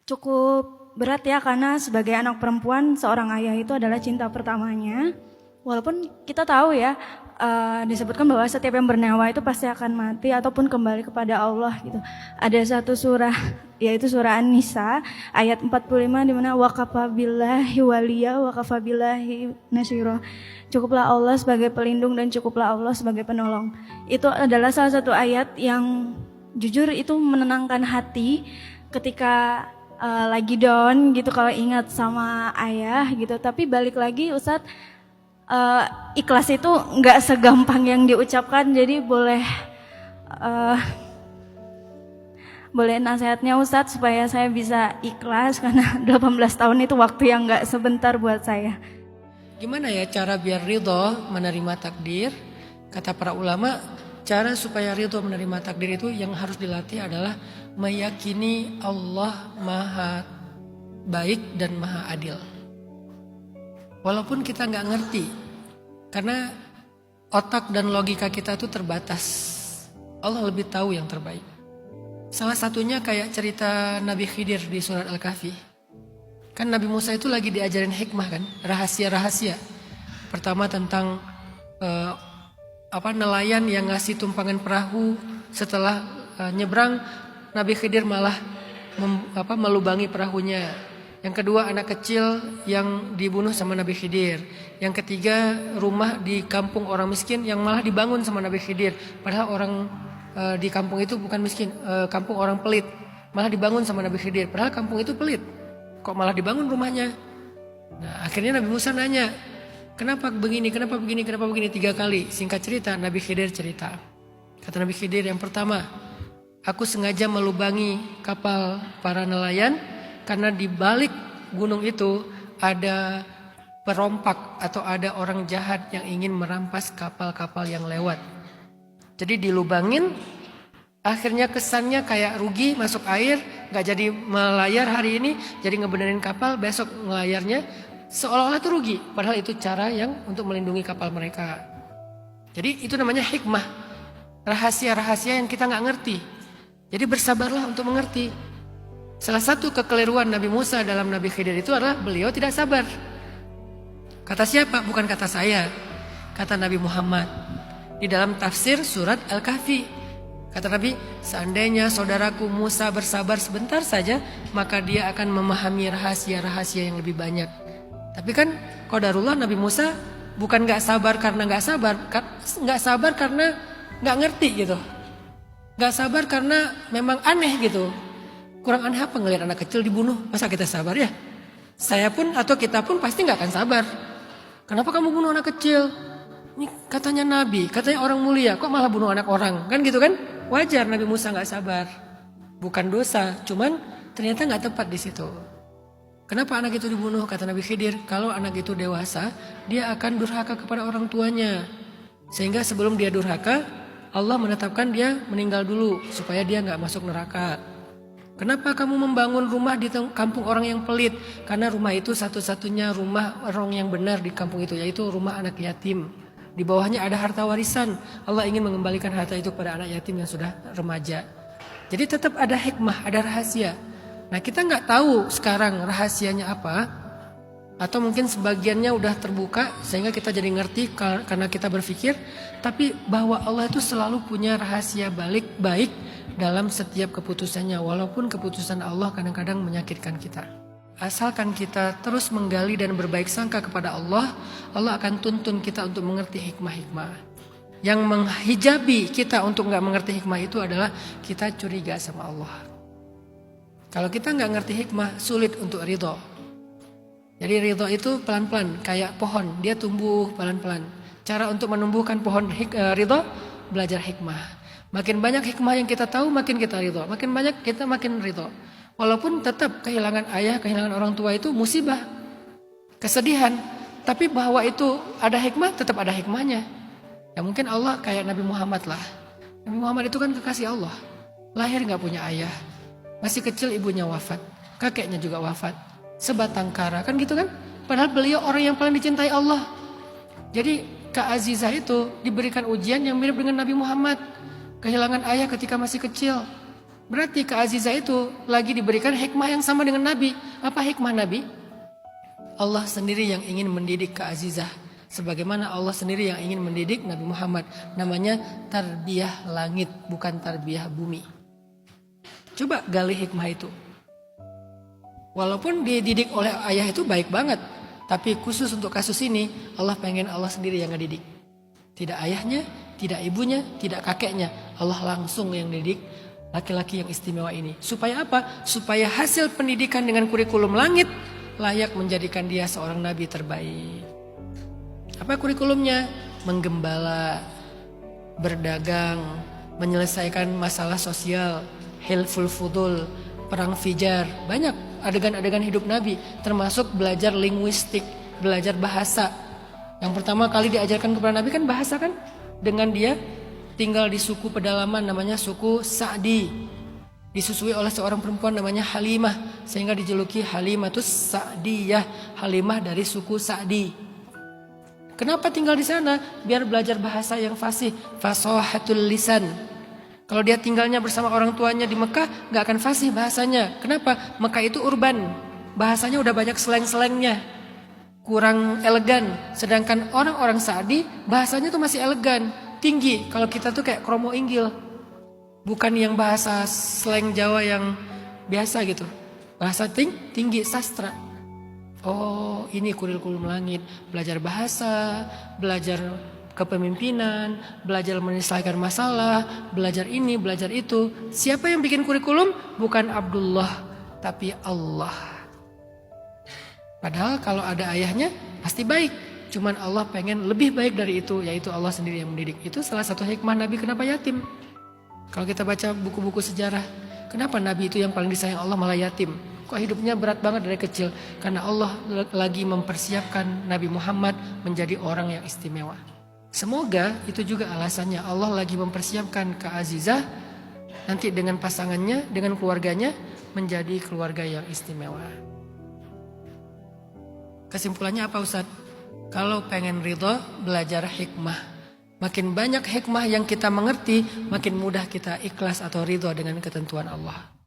Cukup berat ya, karena sebagai anak perempuan seorang ayah itu adalah cinta pertamanya. Walaupun kita tahu ya, disebutkan bahwa setiap yang bernyawa itu pasti akan mati ataupun kembali kepada Allah gitu. Ada satu surah, yaitu surah An-Nisa ayat 45, di mana waqafa billahi waliya waqafa billahi nasyira. Cukuplah Allah sebagai pelindung dan cukuplah Allah sebagai penolong. Itu adalah salah satu ayat yang jujur itu menenangkan hati ketika lagi down gitu, kalau ingat sama ayah gitu. Tapi balik lagi Ustadz, ikhlas itu nggak segampang yang diucapkan. Jadi boleh nasihatnya Ustadz supaya saya bisa ikhlas, karena 18 tahun itu waktu yang nggak sebentar buat saya. Gimana ya cara biar ridho menerima takdir? Kata para ulama, cara supaya ridho menerima takdir itu yang harus dilatih adalah meyakini Allah maha baik dan maha adil. Walaupun kita nggak ngerti, karena otak dan logika kita itu terbatas. Allah lebih tahu yang terbaik. Salah satunya kayak cerita Nabi Khidir di surat Al-Kahfi. Kan Nabi Musa itu lagi diajarin hikmah kan, rahasia-rahasia. Pertama tentang nelayan yang ngasih tumpangan perahu, setelah nyebrang Nabi Khidir malah melubangi perahunya. Yang kedua anak kecil yang dibunuh sama Nabi Khidir. Yang ketiga rumah di kampung orang miskin yang malah dibangun sama Nabi Khidir. Padahal orang di kampung itu bukan miskin, kampung orang pelit. Malah dibangun sama Nabi Khidir. Padahal kampung itu pelit. Kok malah dibangun rumahnya? Nah, akhirnya Nabi Musa nanya, kenapa begini, kenapa begini, kenapa begini, 3 kali. Singkat cerita, Nabi Khidir cerita. Kata Nabi Khidir, yang pertama, aku sengaja melubangi kapal para nelayan karena di balik gunung itu ada perompak atau ada orang jahat yang ingin merampas kapal-kapal yang lewat. Jadi dilubangin, akhirnya kesannya kayak rugi masuk air, gak jadi melayar hari ini, jadi ngebenerin kapal, besok ngelayarnya seolah-olah itu rugi. Padahal itu cara yang untuk melindungi kapal mereka. Jadi itu namanya hikmah, rahasia-rahasia yang kita gak ngerti. Jadi bersabarlah untuk mengerti. Salah satu kekeliruan Nabi Musa dalam Nabi Khidir itu adalah beliau tidak sabar. Kata siapa? Bukan kata saya, kata Nabi Muhammad di dalam tafsir surat Al-Kahfi. Kata Nabi, seandainya saudaraku Musa bersabar sebentar saja, maka dia akan memahami rahasia-rahasia yang lebih banyak. Tapi kan qadarullah Nabi Musa bukan gak sabar karena gak sabar karena gak ngerti gitu. Gak sabar karena memang aneh gitu. Kurang aneh apa ngelihat anak kecil dibunuh? Masa kita sabar ya? Saya pun atau kita pun pasti gak akan sabar. Kenapa kamu bunuh anak kecil? Ini katanya Nabi, katanya orang mulia, kok malah bunuh anak orang? Kan gitu kan? Wajar Nabi Musa gak sabar. Bukan dosa, cuman ternyata gak tepat di situ. Kenapa anak itu dibunuh? Kata Nabi Khidir, kalau anak itu dewasa, dia akan durhaka kepada orang tuanya. Sehingga sebelum dia durhaka, Allah menetapkan dia meninggal dulu supaya dia gak masuk neraka. Kenapa kamu membangun rumah di kampung orang yang pelit? Karena rumah itu satu-satunya rumah orang yang benar di kampung itu, yaitu rumah anak yatim. Di bawahnya ada harta warisan. Allah ingin mengembalikan harta itu pada anak yatim yang sudah remaja. Jadi tetap ada hikmah, ada rahasia. Nah, kita nggak tahu sekarang rahasianya apa, atau mungkin sebagiannya udah terbuka sehingga kita jadi ngerti karena kita berpikir. Tapi bahwa Allah itu selalu punya rahasia balik baik dalam setiap keputusannya, walaupun keputusan Allah kadang-kadang menyakitkan kita. Asalkan kita terus menggali dan berbaik sangka kepada Allah, Allah akan tuntun kita untuk mengerti hikmah-hikmah. Yang menghijabi kita untuk gak mengerti hikmah itu adalah kita curiga sama Allah. Kalau kita gak ngerti hikmah, sulit untuk ridho. Jadi ridho itu pelan-pelan, kayak pohon, dia tumbuh pelan-pelan. Cara untuk menumbuhkan pohon ridho, belajar hikmah. Makin banyak hikmah yang kita tahu, makin kita ridho. Makin banyak kita makin ridho. Walaupun tetap kehilangan ayah, kehilangan orang tua itu musibah, kesedihan. Tapi bahwa itu ada hikmah, tetap ada hikmahnya. Ya mungkin Allah kayak Nabi Muhammad lah. Nabi Muhammad itu kan kekasih Allah. Lahir gak punya ayah. Masih kecil ibunya wafat. Kakeknya juga wafat. Sebatang kara, kan gitu kan? Padahal beliau orang yang paling dicintai Allah. Jadi Kak Azizah itu diberikan ujian yang mirip dengan Nabi Muhammad. Kehilangan ayah ketika masih kecil. Berarti Kak Azizah itu lagi diberikan hikmah yang sama dengan Nabi. Apa hikmah Nabi? Allah sendiri yang ingin mendidik Kak Azizah. Sebagaimana Allah sendiri yang ingin mendidik Nabi Muhammad. Namanya tarbiyah langit, bukan tarbiyah bumi. Coba gali hikmah itu. Walaupun dididik oleh ayah itu baik banget. Tapi khusus untuk kasus ini, Allah pengen Allah sendiri yang ngedidik. Tidak ayahnya, tidak ibunya, tidak kakeknya. Allah langsung yang didik laki-laki yang istimewa ini. Supaya apa? Supaya hasil pendidikan dengan kurikulum langit layak menjadikan dia seorang nabi terbaik. Apa kurikulumnya? Menggembala, berdagang, menyelesaikan masalah sosial, hilful fudul, perang fijar. Banyak adegan-adegan hidup Nabi, termasuk belajar linguistik, belajar bahasa. Yang pertama kali diajarkan kepada Nabi kan bahasa kan? Dengan dia tinggal di suku pedalaman namanya suku Sa'di. Disusui oleh seorang perempuan namanya Halimah. Sehingga dijuluki Halimatus Sa'diyah. Halimah dari suku Sa'di. Kenapa tinggal di sana? Biar belajar bahasa yang fasih. Fasahatul lisan. Kalau dia tinggalnya bersama orang tuanya di Mekah, gak akan fasih bahasanya. Kenapa? Mekah itu urban. Bahasanya udah banyak slang-slangnya. Kurang elegan. Sedangkan orang-orang Sa'di bahasanya tuh masih elegan. Tinggi. Kalau kita tuh kayak kromo inggil. Bukan yang bahasa slang Jawa yang biasa gitu. Bahasa tinggi, sastra. Oh, ini kurikulum langit. Belajar bahasa, belajar kepemimpinan, belajar menyelesaikan masalah, belajar ini, belajar itu. Siapa yang bikin kurikulum? Bukan Abdullah, tapi Allah. Padahal kalau ada ayahnya pasti baik. Cuman Allah pengen lebih baik dari itu, yaitu Allah sendiri yang mendidik. Itu salah satu hikmah Nabi kenapa yatim. Kalau kita baca buku-buku sejarah, kenapa Nabi itu yang paling disayang Allah malah yatim? Kok hidupnya berat banget dari kecil? Karena Allah lagi mempersiapkan Nabi Muhammad menjadi orang yang istimewa. Semoga itu juga alasannya Allah lagi mempersiapkan Kak Azizah nanti dengan pasangannya, dengan keluarganya menjadi keluarga yang istimewa. Kesimpulannya apa Ustadz? Kalau pengen ridho, belajar hikmah. Makin banyak hikmah yang kita mengerti, makin mudah kita ikhlas atau ridho dengan ketentuan Allah.